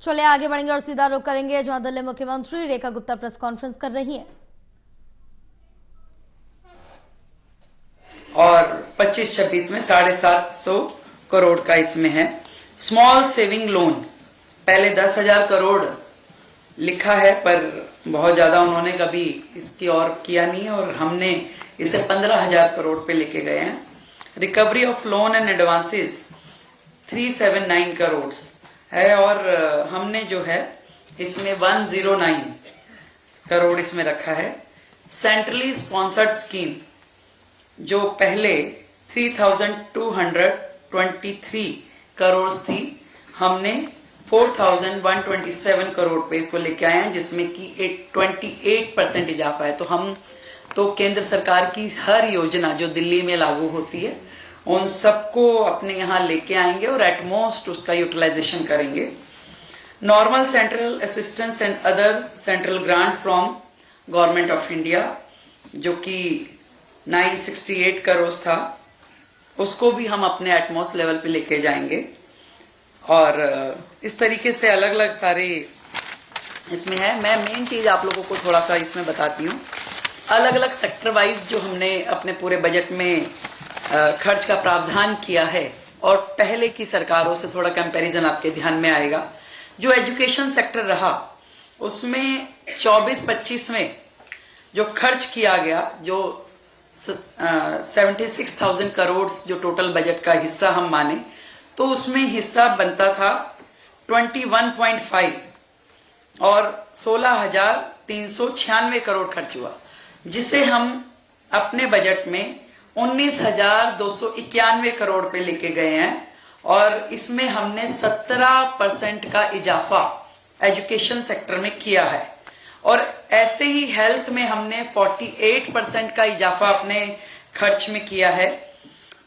चलिए आगे बढ़ेंगे और सीधा रुख करेंगे जहां दिल्ली मुख्यमंत्री रेखा गुप्ता प्रेस कॉन्फ्रेंस कर रही है। और 25-26 में 750 करोड़ का इसमें है। स्मॉल सेविंग लोन पहले 10,000 करोड़ लिखा है, पर बहुत ज्यादा उन्होंने कभी इसकी और किया नहीं है और हमने इसे 15,000 करोड़ पे लेके गए हैं। Recovery of loan and advances 379 crore है और हमने जो है इसमें 109 करोड़ इसमें रखा है। सेंट्रली स्पॉन्सर्ड स्कीम जो पहले 3,223 करोड़ थी, हमने 4,127 करोड़ पे इसको लेके आए हैं, जिसमें कि 28% इजाफा है। तो हम तो केंद्र सरकार की हर योजना जो दिल्ली में लागू होती है उन सबको अपने यहाँ लेके आएंगे और एटमोस्ट उसका यूटिलाइजेशन करेंगे। Normal central assistance and other central grant from government of India जो कि 968 करोड़ था, उसको भी हम अपने एटमोस्ट लेवल पे लेके जाएंगे। और इस तरीके से अलग अलग सारे इसमें है। मैं मेन चीज आप लोगों को थोड़ा सा इसमें बताती हूँ। अलग अलग सेक्टर वाइज जो हमने अपने पूरे बजट में खर्च का प्रावधान किया है और पहले की सरकारों से थोड़ा कंपैरिजन आपके ध्यान में आएगा। जो एजुकेशन सेक्टर रहा उसमें 24-25 में जो खर्च किया गया, जो 76,000 करोड़ जो टोटल बजट का हिस्सा हम माने, तो उसमें हिस्सा बनता था 21.5 और 16,396 करोड़ खर्च हुआ, जिसे हम अपने बजट में 19,291 करोड़ पे लेके गए हैं। और इसमें हमने 17% का इजाफा एजुकेशन सेक्टर में किया है और ऐसे ही हेल्थ में हमने 48% का इजाफा अपने खर्च में किया है।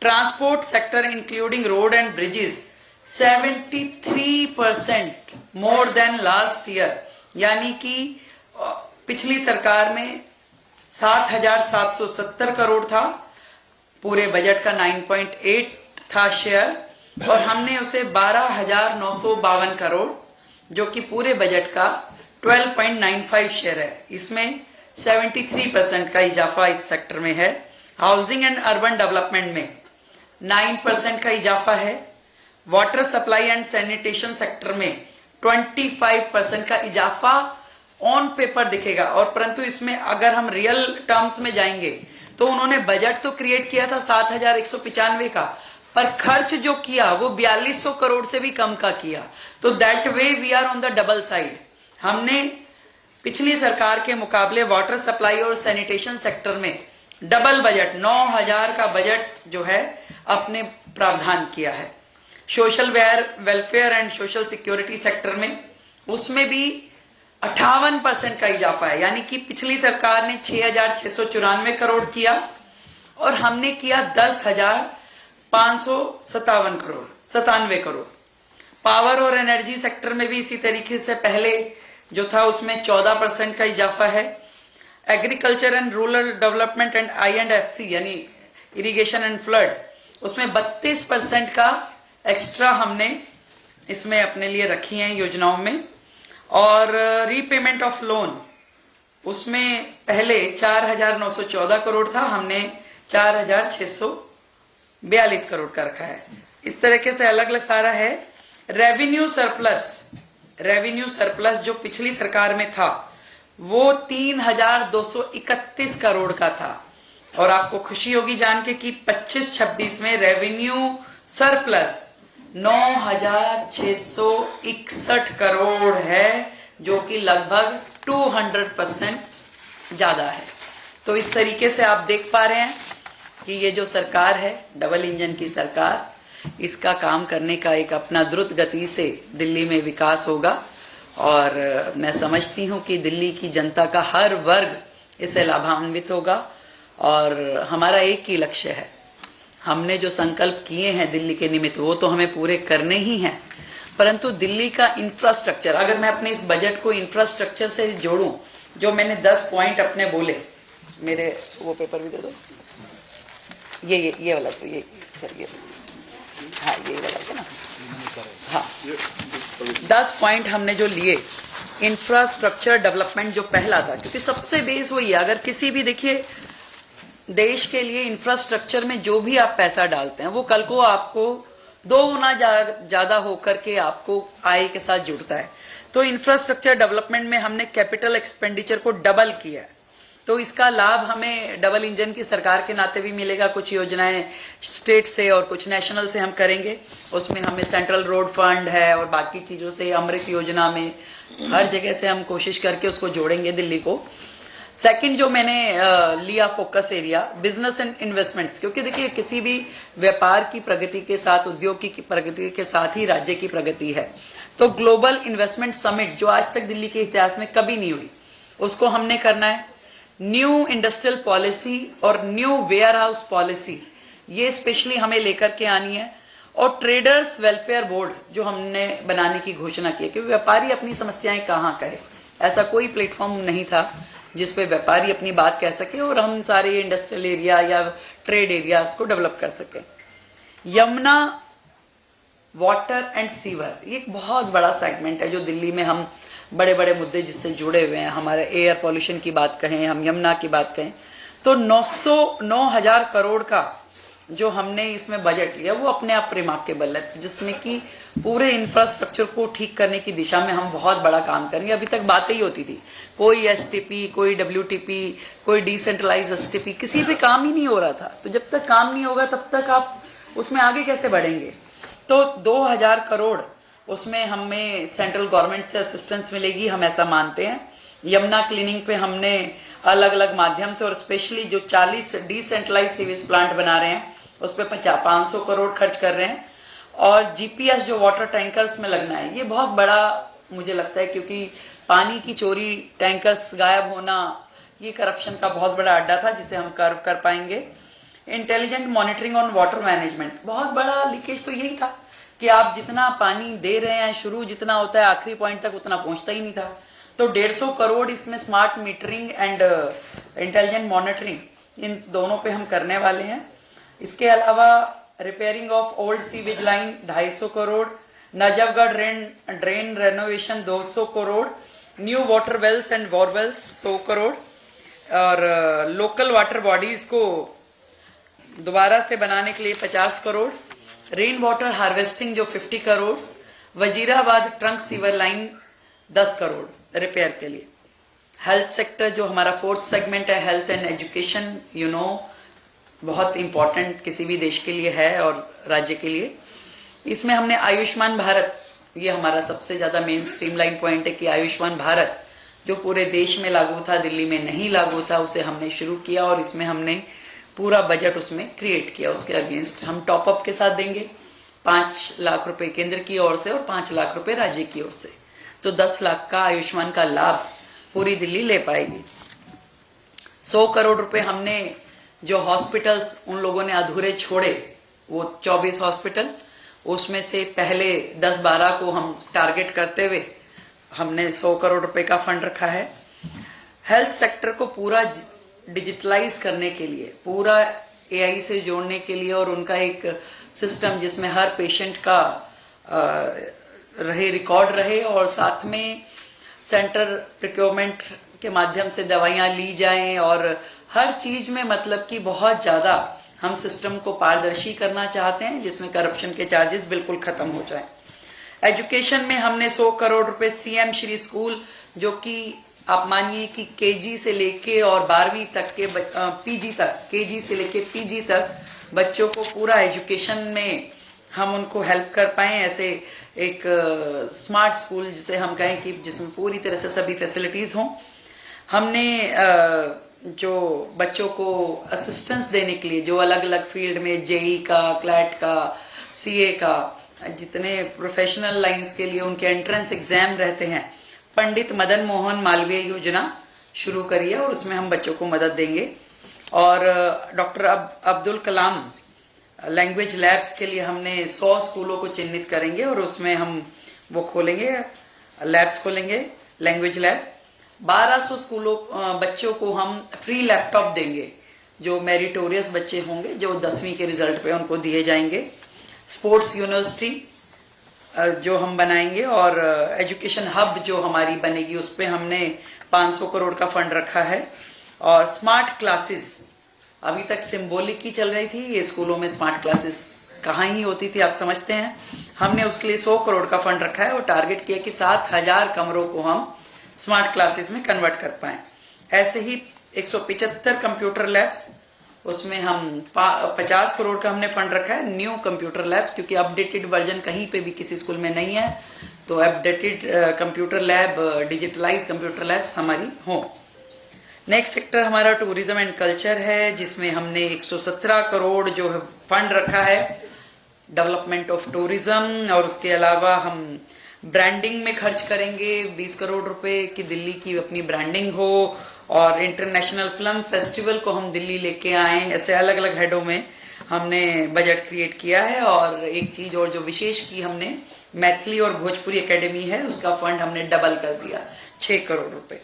Transport sector including road and bridges 73% more than last year, यानी कि पिछली सरकार में 7,770 करोड़ था, पूरे बजट का 9.8 था शेयर, और हमने उसे 12,952 करोड़ जो कि पूरे बजट का 12.95 शेयर है। इसमें 73% का इजाफा इस सेक्टर में है। हाउसिंग एंड अर्बन डेवलपमेंट में 9% का इजाफा है। Water supply and sanitation sector में 25% का इजाफा ऑन पेपर दिखेगा, और परंतु इसमें अगर हम रियल टर्म्स में जाएंगे तो उन्होंने बजट तो क्रिएट किया था 7,195 का, पर खर्च जो किया वो 4,200 करोड़ से भी कम का किया। तो that way we are on the double side. हमने पिछली सरकार के मुकाबले वाटर सप्लाई और सैनिटेशन सेक्टर में डबल बजट 9,000 का बजट जो है अपने प्रावधान किया है। Social welfare and social security sector में उसमें भी 58% का इजाफा है, यानी कि पिछली सरकार ने 6,694 करोड़ किया और हमने किया 10,597 करोड़। पावर और एनर्जी सेक्टर में भी इसी तरीके से पहले जो था उसमें 14% का इजाफा है। Agriculture and rural development and I&FC यानी इरिगेशन एंड फ्लड, उसमें 32% का एक्स्ट्रा हमने इसमें अपने लिए रखी हैं योजनाओं में। और रीपेमेंट ऑफ लोन उसमें पहले 4,914 करोड़ था, हमने 4,642 करोड़ का रखा है। इस तरीके से अलग अलग सारा है। रेवेन्यू सरप्लस जो पिछली सरकार में था वो 3,231 करोड़ का था, और आपको खुशी होगी जान के कि 25-26 में रेवेन्यू सरप्लस 9,661 करोड़ है, जो कि लगभग 200% ज्यादा है। तो इस तरीके से आप देख पा रहे हैं कि ये जो सरकार है डबल इंजन की सरकार, इसका काम करने का एक अपना द्रुत गति से दिल्ली में विकास होगा। और मैं समझती हूं कि दिल्ली की जनता का हर वर्ग इससे लाभान्वित होगा। और हमारा एक ही लक्ष्य है, हमने जो संकल्प किए हैं दिल्ली के निमित्त वो तो हमें पूरे करने ही हैं, परंतु दिल्ली का इंफ्रास्ट्रक्चर, अगर मैं अपने इस बजट को इंफ्रास्ट्रक्चर से जोड़ूं, जो मैंने 10 पॉइंट अपने बोले, मेरे वो पेपर भी दे दो, ये वाला, तो ये सर ये, हाँ ये वाला है ना, हाँ, 10 पॉइंट हमने जो लिए, इंफ्रास्ट्रक्चर डेवलपमेंट जो पहला था, क्योंकि सबसे बेस वही है। अगर किसी भी, देखिए, देश के लिए इंफ्रास्ट्रक्चर में जो भी आप पैसा डालते हैं वो कल को आपको 2 गुना ज्यादा होकर के आपको आय के साथ जुड़ता है। तो इंफ्रास्ट्रक्चर डेवलपमेंट में हमने कैपिटल एक्सपेंडिचर को डबल किया है। तो इसका लाभ हमें डबल इंजन की सरकार के नाते भी मिलेगा। कुछ योजनाएं स्टेट से और कुछ नेशनल से हम करेंगे। उसमें हमें सेंट्रल रोड फंड है और बाकी चीजों से, अमृत योजना में, हर जगह से हम कोशिश करके उसको जोड़ेंगे दिल्ली को। सेकंड जो मैंने लिया focus area, business and investments, क्योंकि देखिए किसी भी व्यापार की प्रगति के साथ, उद्योग की प्रगति के साथ ही राज्य की प्रगति है। तो ग्लोबल इन्वेस्टमेंट समिट जो आज तक दिल्ली के इतिहास में कभी नहीं हुई, उसको हमने करना है। न्यू इंडस्ट्रियल पॉलिसी और न्यू वेयर हाउस पॉलिसी, ये स्पेशली हमें लेकर के आनी है। और ट्रेडर्स वेलफेयर बोर्ड जो हमने बनाने की घोषणा की है, क्योंकि व्यापारी अपनी समस्याएं कहाँ कहे, ऐसा कोई प्लेटफॉर्म नहीं था जिसपे व्यापारी अपनी बात कह सके और हम सारे इंडस्ट्रियल एरिया या ट्रेड एरियाज को डेवलप कर सके। यमुना वाटर एंड सीवर, ये एक बहुत बड़ा सेगमेंट है जो दिल्ली में हम बड़े बड़े मुद्दे जिससे जुड़े हुए हैं। हमारे एयर पॉल्यूशन की बात कहें, हम यमुना की बात कहें, तो 9,000 करोड़ का जो हमने इसमें बजट लिया वो अपने आप रिमार्केबल है, जिसमें कि पूरे इंफ्रास्ट्रक्चर को ठीक करने की दिशा में हम बहुत बड़ा काम करेंगे। अभी तक बातें ही होती थी, कोई एसटीपी, कोई डब्ल्यूटीपी, कोई डिसेंट्रलाइज एसटीपी, किसी पे काम ही नहीं हो रहा था। तो जब तक काम नहीं होगा तब तक आप उसमें आगे कैसे बढ़ेंगे। तो 2,000 करोड़ उसमें हमें सेंट्रल गवर्नमेंट से असिस्टेंस मिलेगी, हम ऐसा मानते हैं। यमुना क्लीनिंग पे हमने अलग अलग माध्यम से और स्पेशली जो 40 डिसेंट्रलाइज सीवेज प्लांट बना रहे हैं उस पर 500 करोड़ खर्च कर रहे हैं। और जीपीएस जो वाटर टैंकर्स में लगना है, ये बहुत बड़ा मुझे लगता है, क्योंकि पानी की चोरी, टैंकर्स गायब होना, ये करप्शन का बहुत बड़ा अड्डा था जिसे हम कर्व कर पाएंगे। Intelligent monitoring on water management, बहुत बड़ा लीकेज तो यही था कि आप जितना पानी दे रहे हैं, शुरू जितना होता है आखिरी पॉइंट तक उतना पहुंचता ही नहीं था। तो 150 करोड़ इसमें smart metering and intelligent monitoring, इन दोनों पे हम करने वाले हैं। इसके अलावा repairing of old sewage line 250 crore, Najafgarh drain renovation 200 crore, new water wells and borewells 100 crore, और लोकल वाटर बॉडीज को दोबारा से बनाने के लिए 50 करोड़, रेन वाटर हार्वेस्टिंग जो 50 crore, Wazirabad trunk sewer line 10 crore repair के लिए। हेल्थ सेक्टर जो हमारा 4th सेगमेंट है, हेल्थ एंड एजुकेशन, बहुत इंपॉर्टेंट किसी भी देश के लिए है और राज्य के लिए। इसमें हमने आयुष्मान भारत, ये हमारा सबसे ज्यादा मेन स्ट्रीमलाइन पॉइंट है कि आयुष्मान भारत जो पूरे देश में लागू था, दिल्ली में नहीं लागू था, उसे हमने शुरू किया और इसमें हमने पूरा बजट उसमें क्रिएट किया। उसके अगेंस्ट हम टॉप अप के साथ देंगे 5 लाख रुपए केंद्र की ओर से और 5 लाख रुपए राज्य की ओर से। तो 10 लाख का आयुष्मान का लाभ पूरी दिल्ली ले पाएगी। 100 करोड़ रुपए हमने जो हॉस्पिटल्स उन लोगों ने अधूरे छोड़े, वो 24 हॉस्पिटल, उसमें से पहले 10-12 को हम टारगेट करते हुए हमने 100 करोड़ रुपए का फंड रखा है। हेल्थ सेक्टर को पूरा डिजिटलाइज करने के लिए, पूरा एआई से जोड़ने के लिए और उनका एक सिस्टम जिसमें हर पेशेंट का रिकॉर्ड रहे और साथ में सेंटर प्रोक्योरमेंट के माध्यम से दवाइयां ली जाएं और हर चीज में मतलब कि बहुत ज्यादा हम सिस्टम को पारदर्शी करना चाहते हैं जिसमें करप्शन के चार्जेस बिल्कुल खत्म हो जाएं। एजुकेशन में हमने 100 करोड़ रुपए सीएम श्री स्कूल, जो कि आप मानिए कि केजी से लेके और 12वीं तक के पीजी तक, केजी से लेके पीजी तक बच्चों को पूरा एजुकेशन में हम उनको हेल्प कर पाए। ऐसे एक स्मार्ट स्कूल जिसे हम कहें कि जिसमें पूरी तरह से सभी फैसिलिटीज हों। हमने जो बच्चों को असिस्टेंस देने के लिए जो अलग अलग फील्ड में जेई का, क्लैट का, सीए का, जितने प्रोफेशनल लाइंस के लिए उनके एंट्रेंस एग्जाम रहते हैं, पंडित मदन मोहन मालवीय योजना शुरू करी है और उसमें हम बच्चों को मदद देंगे। और doctor Abdul Kalam language labs के लिए हमने 100 स्कूलों को चिन्हित करेंगे और उसमें हम वो खोलेंगे, लैब्स खोलेंगे, लैंग्वेज लैब। 1200 स्कूलों बच्चों को हम फ्री लैपटॉप देंगे, जो मेरिटोरियस बच्चे होंगे, जो 10वीं के रिजल्ट पे उनको दिए जाएंगे। स्पोर्ट्स यूनिवर्सिटी जो हम बनाएंगे, और एजुकेशन हब जो हमारी बनेगी उस पे हमने 500 करोड़ का फंड रखा है। और स्मार्ट क्लासेस अभी तक सिंबॉलिक ही चल रही थी, ये स्कूलों में स्मार्ट क्लासेस कहाँ ही होती थी, आप समझते हैं। हमने उसके लिए 100 करोड़ का फंड रखा है और टारगेट किया कि 7000 कमरों को हम स्मार्ट क्लासेस में कन्वर्ट कर पाए। ऐसे ही 175 कंप्यूटर लैब्स, उसमें हम 50 करोड़ का हमने फंड रखा है न्यू कंप्यूटर लैब्स, क्योंकि अपडेटेड वर्जन कहीं पे भी किसी स्कूल में नहीं है, तो updated computer lab, digitalise computer labs हमारी हो। नेक्स्ट सेक्टर हमारा टूरिज्म एंड कल्चर है, जिसमें हमने 117 करोड़ जो है फंड रखा है डेवलपमेंट ऑफ टूरिज्म, और उसके अलावा हम ब्रांडिंग में खर्च करेंगे 20 करोड़ रुपए की दिल्ली की अपनी ब्रांडिंग हो, और इंटरनेशनल फिल्म फेस्टिवल को हम दिल्ली लेके आए। ऐसे अलग अलग हेडों में हमने बजट क्रिएट किया है। और एक चीज और जो विशेष की हमने, मैथिली और भोजपुरी एकेडमी है, उसका फंड हमने डबल कर दिया 6 करोड़ रुपए।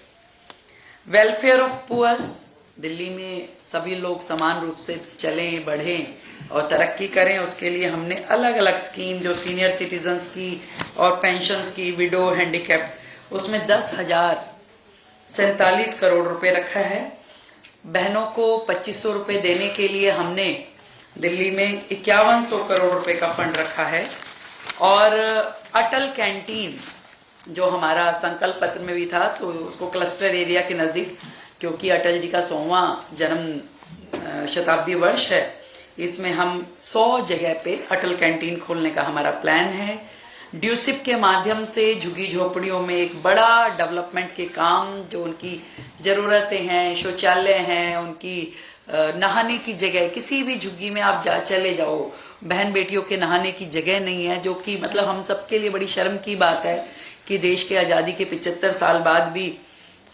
वेलफेयर ऑफ पुअर्स, दिल्ली में सभी लोग समान रूप से चलें, बढ़ें और तरक्की करें, उसके लिए हमने अलग अलग स्कीम जो सीनियर सिटीजन्स की और पेंशन्स की, विडो, हैंडीकैप्ड, उसमें 10,047 करोड़ रुपए रखा है। बहनों को 2500 रुपए देने के लिए हमने दिल्ली में 5100 करोड़ रुपए का फंड रखा है। और अटल कैंटीन जो हमारा संकल्प पत्र में भी था, तो उसको क्लस्टर एरिया के नजदीक, क्योंकि अटल जी का 100वां जन्म शताब्दी वर्ष है, इसमें हम 100 जगह पे अटल कैंटीन खोलने का हमारा प्लान है। ड्यूसिप के माध्यम से झुग्गी झोपड़ियों में एक बड़ा डेवलपमेंट के काम, जो उनकी जरूरतें हैं, शौचालय हैं, उनकी नहाने की जगह, किसी भी झुग्गी में आप चले जाओ, बहन बेटियों के नहाने की जगह नहीं है, जो कि मतलब हम सबके लिए बड़ी शर्म की बात है कि देश के आजादी के 75 साल बाद भी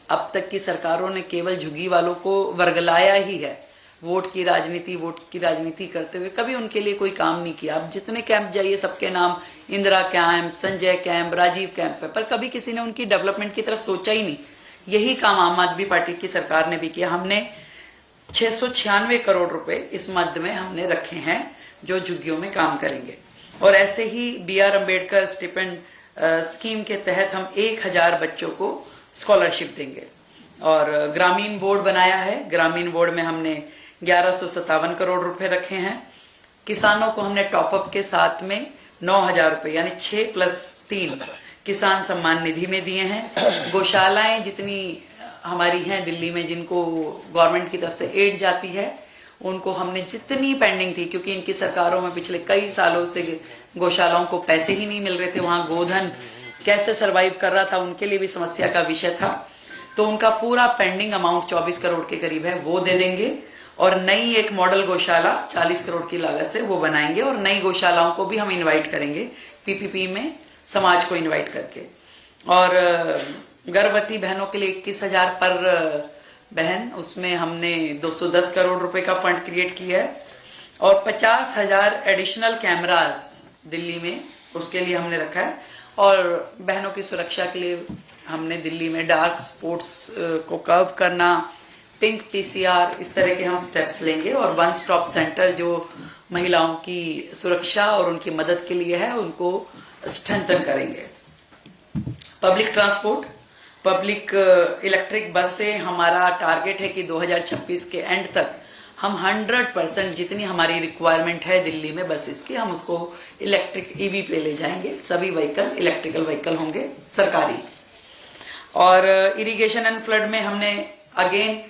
अब तक की सरकारों ने केवल झुग्गी वालों को वर्गलाया ही है। वोट की राजनीति करते हुए कभी उनके लिए कोई काम नहीं किया। आप जितने कैंप जाइए सबके नाम Indira camp, Sanjay camp, Rajiv camp है, पर कभी किसी ने उनकी डेवलपमेंट की तरफ सोचा ही नहीं। यही काम आम आदमी पार्टी की सरकार ने भी किया। हमने 696 करोड़ रुपए इस मद में हमने रखे हैं जो झुग्गियों में काम करेंगे। और ऐसे ही BR अम्बेडकर स्टिपेंड स्कीम के तहत हम 1000 बच्चों को स्कॉलरशिप देंगे। और ग्रामीण बोर्ड बनाया है, ग्रामीण बोर्ड में हमने 1157 करोड़ रुपए रखे हैं। किसानों को हमने टॉपअप के साथ में 9000 रुपए, यानी 6+3 किसान सम्मान निधि में दिए हैं। गौशालाएं जितनी हमारी हैं दिल्ली में, जिनको गवर्नमेंट की तरफ से एड जाती है, उनको हमने जितनी पेंडिंग थी, क्योंकि इनकी सरकारों में पिछले कई सालों से गौशालाओं को पैसे ही नहीं मिल रहे थे, वहां गोधन कैसे सरवाइव कर रहा था, उनके लिए भी समस्या का विषय था। तो उनका पूरा पेंडिंग अमाउंट 24 करोड़ के करीब है, वो दे देंगे। और नई एक मॉडल गौशाला 40 करोड़ की लागत से वो बनाएंगे, और नई गौशालाओं को भी हम इन्वाइट करेंगे PPP में, समाज को इन्वाइट करके। और गर्भवती बहनों के लिए 21,000 पर बहन, उसमें हमने 210 करोड़ रुपए का फंड क्रिएट किया है। और 50,000 एडिशनल कैमरास दिल्ली में, उसके लिए हमने रखा है। और बहनों की सुरक्षा के लिए हमने दिल्ली में डार्क स्पॉट्स को कर्व करना, पिंक PCR, इस तरह के हम स्टेप्स लेंगे। और वन स्टॉप सेंटर जो महिलाओं की सुरक्षा और उनकी मदद के लिए है, उनको स्ट्रेंथन करेंगे। Public transport, public electric bus से हमारा टारगेट है कि 2026 के एंड तक हम 100% जितनी हमारी रिक्वायरमेंट है दिल्ली में बसेस की, हम उसको इलेक्ट्रिक EV पे ले जाएंगे। सभी व्हीकल इलेक्ट्रिकल व्हीकल होंगे सरकारी। और इरिगेशन एंड फ्लड में हमने अगेन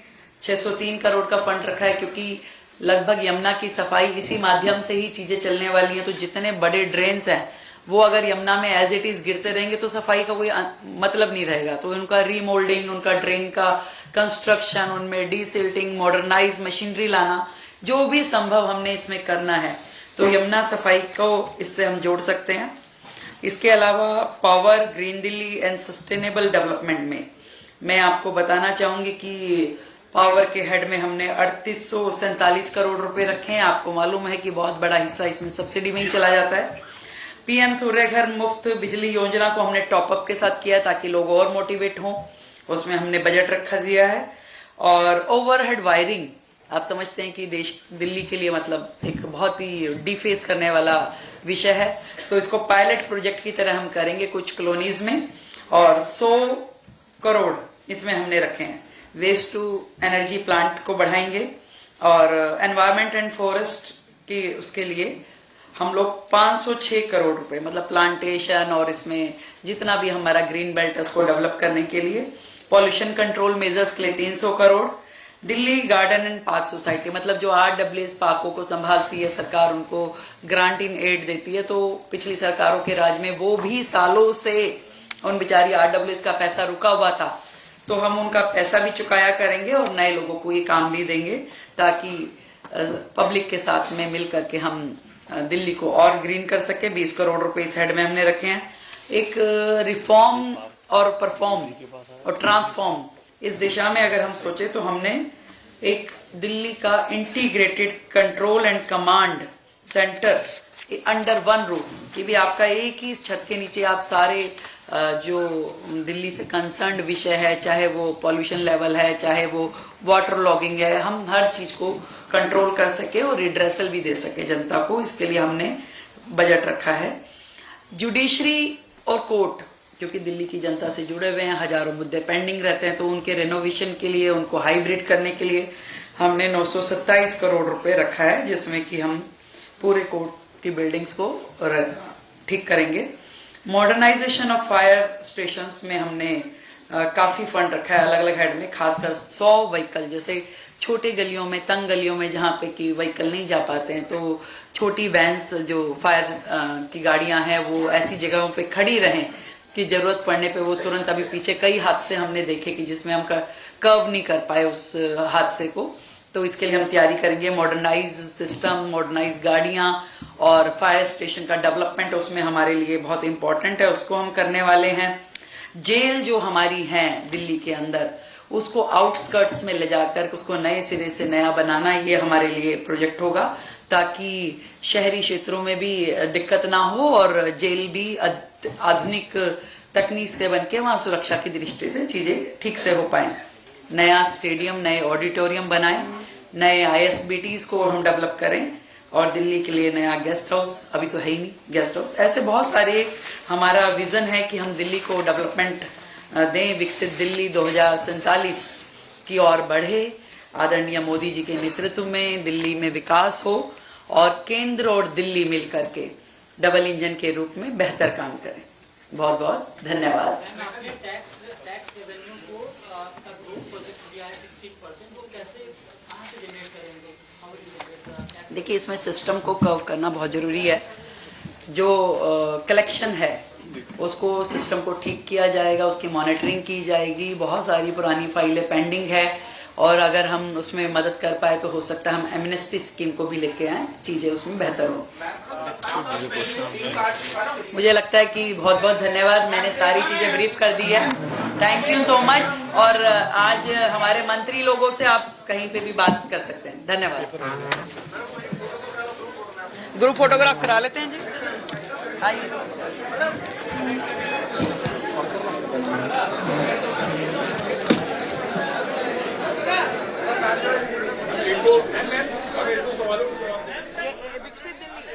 603 करोड़ का फंड रखा है, क्योंकि लगभग यमुना की सफाई इसी माध्यम से ही चीजें चलने वाली हैं। तो जितने बड़े ड्रेन्स हैं वो अगर यमुना में एज इट इज गिरते रहेंगे तो सफाई का कोई मतलब नहीं रहेगा। तो उनका रीमोल्डिंग, उनका ड्रेन का कंस्ट्रक्शन, उनमें डीसिल्टिंग, मॉडर्नाइज मशीनरी लाना, जो भी संभव हमने इसमें करना है, तो यमुना सफाई को इससे हम जोड़ सकते हैं। इसके अलावा power, green Delhi and sustainable development में मैं आपको बताना चाहूंगी कि पावर के हेड में हमने 3847 करोड़ रुपए रखे हैं। आपको मालूम है कि बहुत बड़ा हिस्सा इसमें सब्सिडी में ही चला जाता है। PM सूर्य घर मुफ्त बिजली योजना को हमने टॉपअप के साथ किया ताकि लोग और मोटिवेट हों, उसमें हमने बजट रखा दिया है। और ओवरहेड वायरिंग आप समझते हैं कि देश दिल्ली के लिए मतलब एक बहुत ही डिफेस करने वाला विषय है। तो इसको पायलट प्रोजेक्ट की तरह हम करेंगे कुछ कॉलोनीज में, और 100 करोड़ इसमें हमने रखे हैं। वेस्ट टू एनर्जी प्लांट को बढ़ाएंगे, और एनवायरमेंट एंड फॉरेस्ट की उसके लिए हम लोग 506 करोड़ रुपए मतलब प्लांटेशन और इसमें जितना भी हमारा ग्रीन बेल्ट है उसको डेवलप करने के लिए, पॉल्यूशन कंट्रोल मेजर्स के लिए 300 crore, Delhi garden and park society मतलब जो RWS पार्कों को संभालती है सरकार, उनको ग्रांटिंग एड देती है, तो पिछली सरकारों के राज में वो भी सालों से उन बेचारी RWS का पैसा रुका हुआ था, तो हम उनका पैसा भी चुकाया करेंगे और नए लोगों को ये काम भी देंगे, ताकि पब्लिक के साथ में मिल करके हम दिल्ली को और ग्रीन कर सके। 20 करोड़ रुपए इस हेड में हमने रखे हैं। एक रिफॉर्म और परफॉर्म और ट्रांसफॉर्म इस दिशा में अगर हम सोचे तो हमने एक दिल्ली का integrated control and command centre under one roof, कि भी आपका एक ही छत के नीचे आप सारे जो दिल्ली से कंसर्न्ड विषय है, चाहे वो पॉल्यूशन लेवल है, चाहे वो वाटर लॉगिंग है, हम हर चीज को कंट्रोल कर सके और रिड्रेसल भी दे सके जनता को। इसके लिए हमने बजट रखा है। जुडिशरी और कोर्ट, क्योंकि दिल्ली की जनता से जुड़े हुए हैं, हजारों मुद्दे पेंडिंग रहते हैं, तो उनके रेनोवेशन के लिए, उनको हाइब्रिड करने के लिए हमने 927 करोड़ रुपए रखा है, जिसमें कि हम पूरे कोर्ट की बिल्डिंग्स को ठीक करेंगे। मॉडर्नाइजेशन ऑफ फायर स्टेशंस में हमने काफी फंड रखा है अलग अलग हेड में, खासकर 100 व्हीकल, जैसे छोटे गलियों में, तंग गलियों में जहां पे कि व्हीकल नहीं जा पाते हैं, तो छोटी वैन्स जो फायर की गाड़ियां हैं वो ऐसी जगहों पे खड़ी रहें कि जरूरत पड़ने पे वो तुरंत, अभी पीछे कई हादसे हमने देखे कि जिसमें हम कर्व नहीं कर पाए उस हादसे को, तो इसके लिए हम तैयारी करेंगे। मॉडर्नाइज सिस्टम, मॉडर्नाइज गाड़ियां और फायर स्टेशन का डेवलपमेंट उसमें हमारे लिए बहुत इंपॉर्टेंट है, उसको हम करने वाले हैं। जेल जो हमारी है दिल्ली के अंदर, उसको आउटस्कर्ट्स में ले जाकर उसको नए सिरे से नया बनाना, ये हमारे लिए प्रोजेक्ट होगा, ताकि शहरी क्षेत्रों में भी दिक्कत ना हो और जेल भी आधुनिक तकनीक से बन के वहां सुरक्षा की दृष्टि से चीजें ठीक से हो पाए। नया स्टेडियम, नए ऑडिटोरियम बनाए, नए ISBTs को हम डेवलप करें, और दिल्ली के लिए नया गेस्ट हाउस, अभी तो है ही नहीं गेस्ट हाउस। ऐसे बहुत सारे हमारा विजन है कि हम दिल्ली को डेवलपमेंट दें, विकसित दिल्ली 2047 की ओर बढ़े। आदरणीय मोदी जी के नेतृत्व में दिल्ली में विकास हो और केंद्र और दिल्ली मिलकर के डबल इंजन के रूप में बेहतर काम करें। बहुत बहुत धन्यवाद। देखिए, इसमें सिस्टम को कर्व करना बहुत जरूरी है। जो कलेक्शन है उसको सिस्टम को ठीक किया जाएगा, उसकी मॉनिटरिंग की जाएगी। बहुत सारी पुरानी फाइलें पेंडिंग है, और अगर हम उसमें मदद कर पाए तो हो सकता है हम एमनेस्टी स्कीम को भी लेके आए, चीजें उसमें बेहतर हो। मुझे लगता है कि बहुत बहुत धन्यवाद, मैंने सारी चीजें ब्रीफ कर दी है। Thank you so much. और आज हमारे मंत्री लोगों से आप कहीं पे भी बात कर सकते हैं। धन्यवाद। ग्रुप फोटोग्राफ करा लेते हैं जी, आइए। एक दो सवालों के जवाब। विकसित दिल्ली